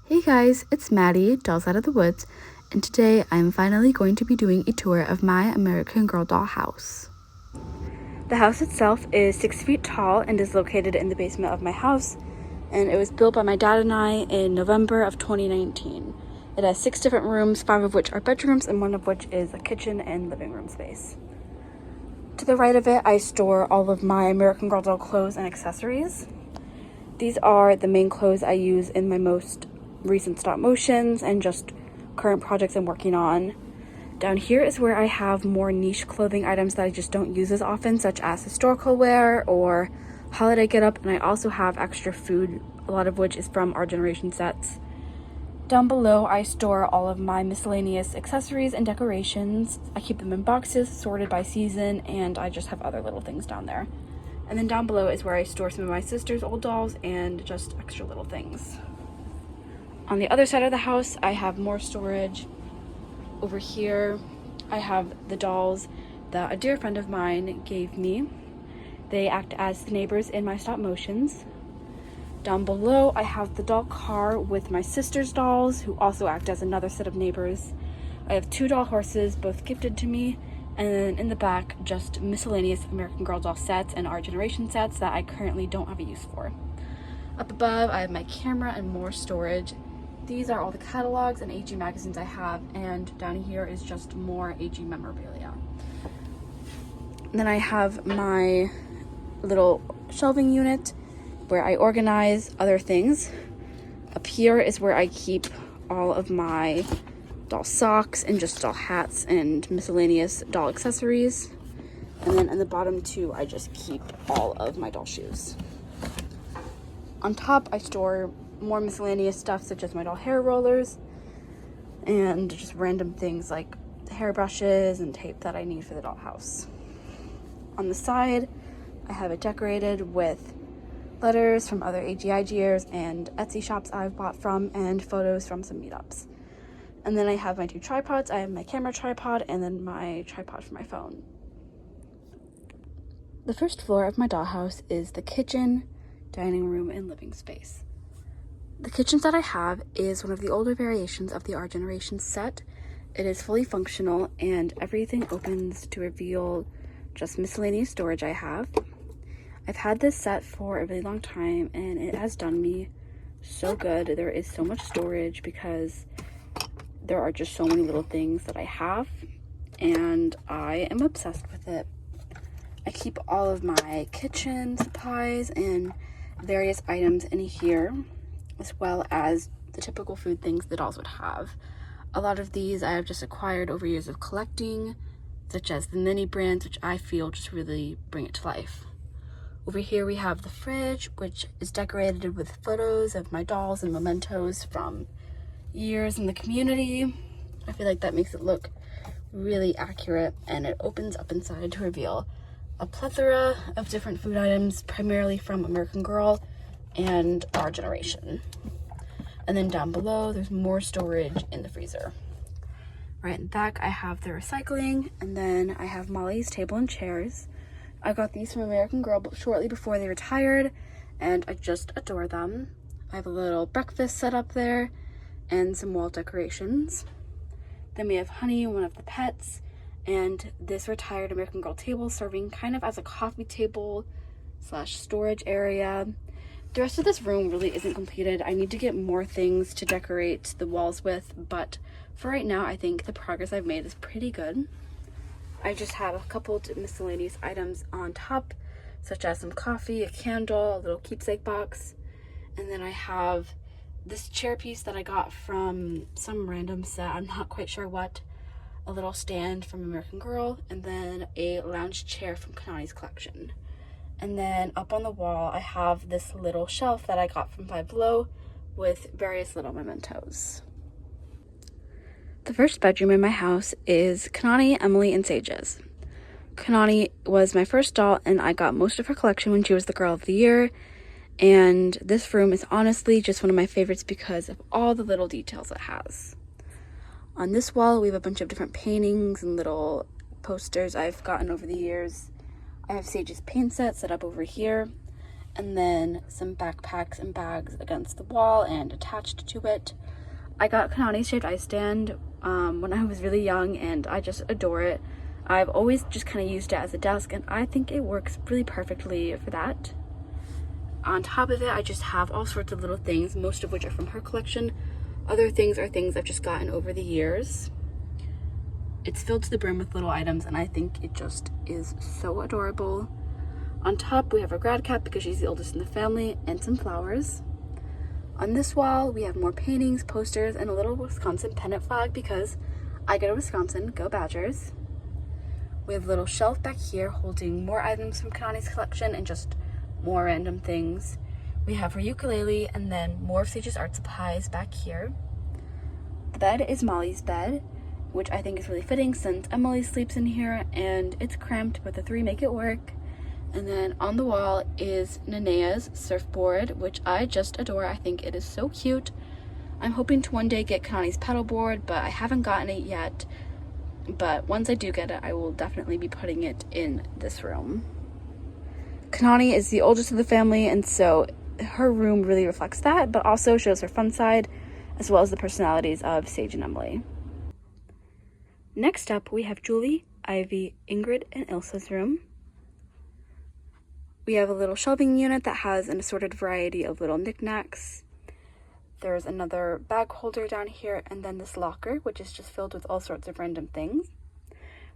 Hey guys, it's Maddie, Dolls Out of the Woods, and today I'm finally going to be doing a tour of my American Girl doll house. The house itself is 6 feet tall and is located in the basement of my house, and it was built by my dad and I in November of 2019. It has 6 different rooms, 5 of which are bedrooms and 1 of which is a kitchen and living room space. To the right of it, I store all of my American Girl doll clothes and accessories. These are the main clothes I use in my most recent stop motions and just current projects I'm working on. Down here is where I have more niche clothing items that I just don't use as often, such as historical wear or holiday getup, and I also have extra food, a lot of which is from Our Generation sets. Down below, I store all of my miscellaneous accessories and decorations. I keep them in boxes sorted by season, and I just have other little things down there. And then down below is where I store some of my sister's old dolls and just extra little things. On the other side of the house, I have more storage. Over here, I have the dolls that a dear friend of mine gave me. They act as the neighbors in my stop motions. Down below, I have the doll car with my sister's dolls, who also act as another set of neighbors. I have 2 doll horses, both gifted to me, and then in the back, just miscellaneous American Girl doll sets and Our Generation sets that I currently don't have a use for. Up above, I have my camera and more storage. These are all the catalogs and AG magazines I have, and down here is just more AG memorabilia. And then I have my little shelving unit where I organize other things. Up here is where I keep all of my doll socks and just doll hats and miscellaneous doll accessories. And then in the bottom too, I just keep all of my doll shoes. On top, I store more miscellaneous stuff such as my doll hair rollers and just random things like hairbrushes and tape that I need for the dollhouse. On the side, I have it decorated with letters from other AGIGers and Etsy shops I've bought from and photos from some meetups. And then I have my 2 tripods. I have my camera tripod and then my tripod for my phone. The first floor of my dollhouse is the kitchen, dining room, and living space. The kitchen that I have is one of the older variations of the Our Generation set. It is fully functional and everything opens to reveal just miscellaneous storage I have. I've had this set for a really long time and it has done me so good. There is so much storage because there are just so many little things that I have and I am obsessed with it. I keep all of my kitchen supplies and various items in here, as well as the typical food things the dolls would have. A lot of these I have just acquired over years of collecting, such as the mini brands, which I feel just really bring it to life. Over here we have the fridge, which is decorated with photos of my dolls and mementos from years in the community. I feel like that makes it look really accurate, and it opens up inside to reveal a plethora of different food items, primarily from American Girl and Our Generation. And then down below, there's more storage in the freezer. Right in the back, I have the recycling, and then I have Molly's table and chairs. I got these from American Girl shortly before they retired, and I just adore them. I have a little breakfast set up there, and some wall decorations. Then we have Honey, one of the pets, and this retired American Girl table serving kind of as a coffee table / storage area. The rest of this room really isn't completed. I need to get more things to decorate the walls with, but for right now, I think the progress I've made is pretty good. I just have a couple of miscellaneous items on top, such as some coffee, a candle, a little keepsake box, and then I have this chair piece that I got from some random set, I'm not quite sure what, a little stand from American Girl, and then a lounge chair from Kanani's collection. And then up on the wall, I have this little shelf that I got from Five Below with various little mementos. The first bedroom in my house is Kanani, Emily, and Sage's. Kanani was my first doll, and I got most of her collection when she was the Girl of the Year. And this room is honestly just one of my favorites because of all the little details it has. On this wall, we have a bunch of different paintings and little posters I've gotten over the years. I have Sage's paint set up over here, and then some backpacks and bags against the wall and attached to it. I got Kanani's shaved ice stand when I was really young, and I just adore it. I've always just kind of used it as a desk, and I think it works really perfectly for that. On top of it, I just have all sorts of little things, most of which are from her collection. Other things are things I've just gotten over the years. It's filled to the brim with little items, and I think it just is so adorable. On top, we have her grad cap because she's the oldest in the family, and some flowers. On this wall, we have more paintings, posters, and a little Wisconsin pennant flag because I go to Wisconsin, go Badgers. We have a little shelf back here holding more items from Kanani's collection and just more random things. We have her ukulele and then more of Sage's art supplies back here. The bed is Molly's bed, which I think is really fitting since Emily sleeps in here and it's cramped, but the three make it work. And then on the wall is Nenea's surfboard, which I just adore. I think it is so cute. I'm hoping to one day get Kanani's paddleboard, but I haven't gotten it yet. But once I do get it, I will definitely be putting it in this room. Kanani is the oldest of the family, and so her room really reflects that, but also shows her fun side, as well as the personalities of Sage and Emily. Next up, we have Julie, Ivy, Ingrid, and Ilsa's room. We have a little shelving unit that has an assorted variety of little knickknacks. There's another bag holder down here, and then this locker, which is just filled with all sorts of random things.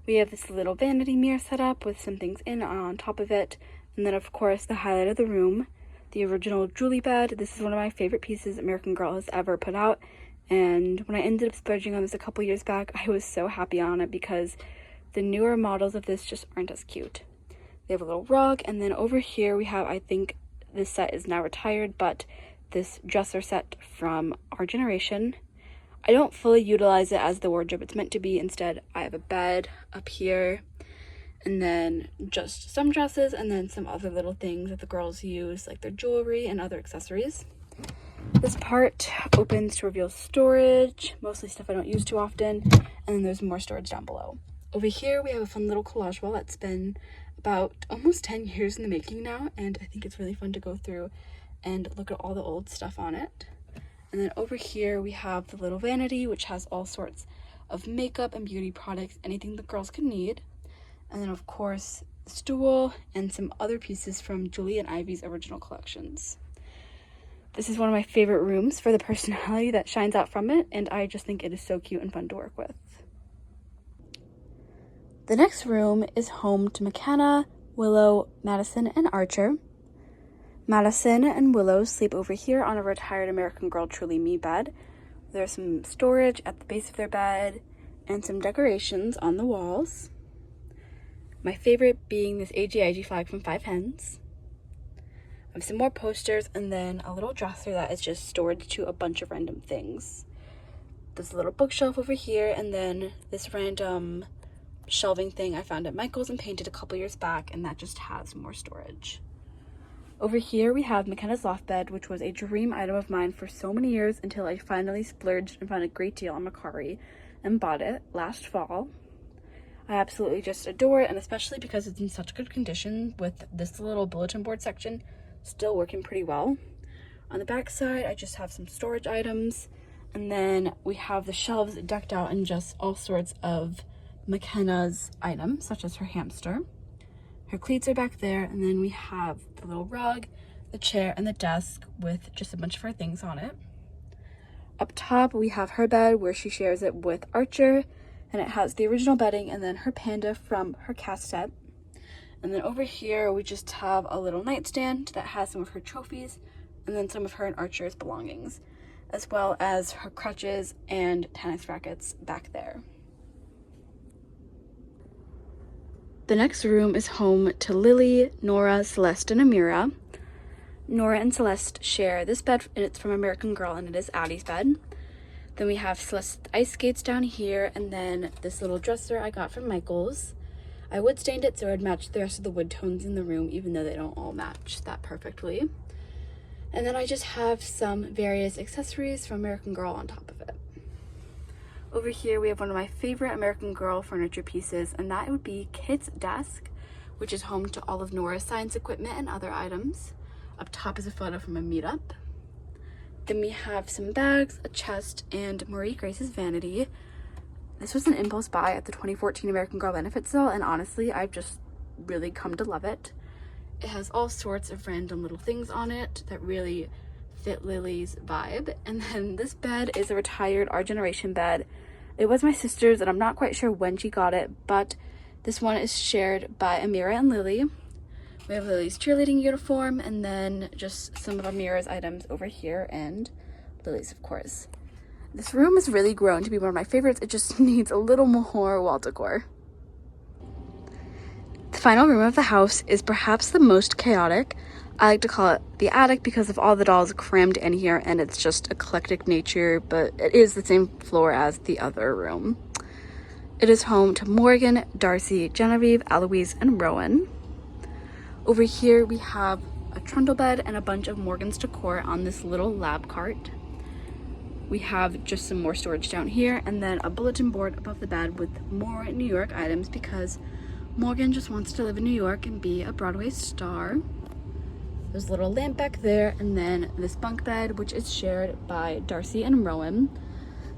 We have this little vanity mirror set up with some things in on top of it. And then, of course, the highlight of the room, the original Julie bed. This is one of my favorite pieces American Girl has ever put out. And when I ended up splurging on this a couple years back, I was so happy on it because the newer models of this just aren't as cute. They have a little rug, and then over here we have, I think this set is now retired, but this dresser set from Our Generation. I don't fully utilize it as the wardrobe it's meant to be. Instead, I have a bed up here, and then just some dresses, and then some other little things that the girls use, like their jewelry and other accessories. This part opens to reveal storage, mostly stuff I don't use too often, and then there's more storage down below. Over here, we have a fun little collage wall that's been about almost 10 years in the making now, and I think it's really fun to go through and look at all the old stuff on it. And then over here, we have the little vanity, which has all sorts of makeup and beauty products, anything the girls could need. And then, of course, the stool and some other pieces from Julie and Ivy's original collections. This is one of my favorite rooms for the personality that shines out from it, and I just think it is so cute and fun to work with. The next room is home to McKenna, Willow, Madison, and Archer. Madison and Willow sleep over here on a retired American Girl Truly Me bed. There's some storage at the base of their bed and some decorations on the walls. My favorite being this AGIG flag from Five Hens. I have some more posters and then a little dresser that is just stored to a bunch of random things. There's a little bookshelf over here, and then this random shelving thing I found at Michael's and painted a couple years back, and that just has more storage. Over here we have McKenna's loft bed, which was a dream item of mine for so many years until I finally splurged and found a great deal on Mercari and bought it last fall. I absolutely just adore it, and especially because it's in such good condition with this little bulletin board section still working pretty well. On the back side, I just have some storage items, and then we have the shelves decked out in just all sorts of McKenna's items, such as her hamster. Her cleats are back there, and then we have the little rug, the chair, and the desk with just a bunch of her things on it. Up top, we have her bed where she shares it with Archer, and it has the original bedding and then her panda from her cast set. And then over here, we just have a little nightstand that has some of her trophies and then some of her and Archer's belongings, as well as her crutches and tennis rackets back there. The next room is home to Lily, Nora, Celeste, and Amira. Nora and Celeste share this bed, and it's from American Girl, and it is Addie's bed. Then we have Celeste's ice skates down here, and then this little dresser I got from Michael's. I wood stained it so it would match the rest of the wood tones in the room, even though they don't all match that perfectly. And then I just have some various accessories from American Girl on top of it. Over here, we have one of my favorite American Girl furniture pieces, and that would be Kit's desk, which is home to all of Nora's science equipment and other items. Up top is a photo from a meetup. Then we have some bags, a chest, and Marie Grace's vanity. This was an impulse buy at the 2014 American Girl Benefit Sale, and honestly, I've just really come to love it. It has all sorts of random little things on it that really fit Lily's vibe. And then this bed is a retired Our Generation bed. It was my sister's, and I'm not quite sure when she got it, but this one is shared by Amira and Lily. We have Lily's cheerleading uniform, and then just some of Amira's items over here, and Lily's, of course. This room has really grown to be one of my favorites. It just needs a little more wall decor. The final room of the house is perhaps the most chaotic. I like to call it the attic because of all the dolls crammed in here, and it's just eclectic nature, but it is the same floor as the other room. It is home to Morgan, Darcy, Genevieve, Eloise, and Rowan. Over here we have a trundle bed and a bunch of Morgan's decor on this little lab cart. We have just some more storage down here, and then a bulletin board above the bed with more New York items because Morgan just wants to live in New York and be a Broadway star. There's a little lamp back there, and then this bunk bed, which is shared by Darcy and Rowan.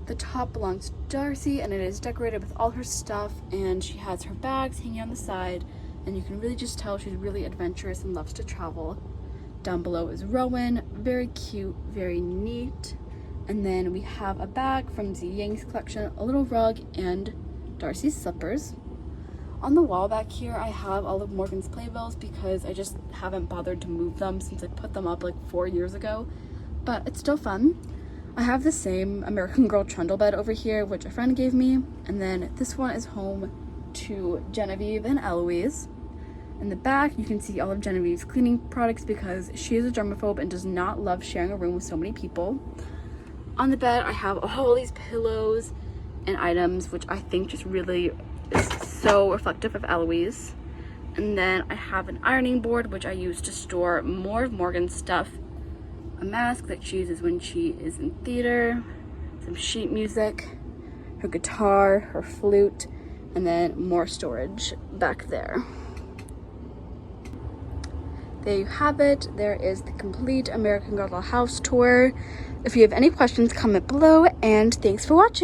The top belongs to Darcy, and it is decorated with all her stuff, and she has her bags hanging on the side, and you can really just tell she's really adventurous and loves to travel. Down below is Rowan, very cute, very neat. And then we have a bag from Z Yang's collection, a little rug, and Darcy's slippers. On the wall back here, I have all of Morgan's playbills because I just haven't bothered to move them since I put them up like 4 years ago, but it's still fun. I have the same American Girl trundle bed over here, which a friend gave me, and then this one is home to Genevieve and Eloise. In the back, you can see all of Genevieve's cleaning products because she is a germaphobe and does not love sharing a room with so many people. On the bed, I have all these pillows and items, which I think just really is so reflective of Eloise. And then I have an ironing board, which I use to store more of Morgan's stuff. A mask that she uses when she is in theater, some sheet music, her guitar, her flute, and then more storage back there. There you have it. There is the complete American Girl house tour. If you have any questions, comment below, and thanks for watching.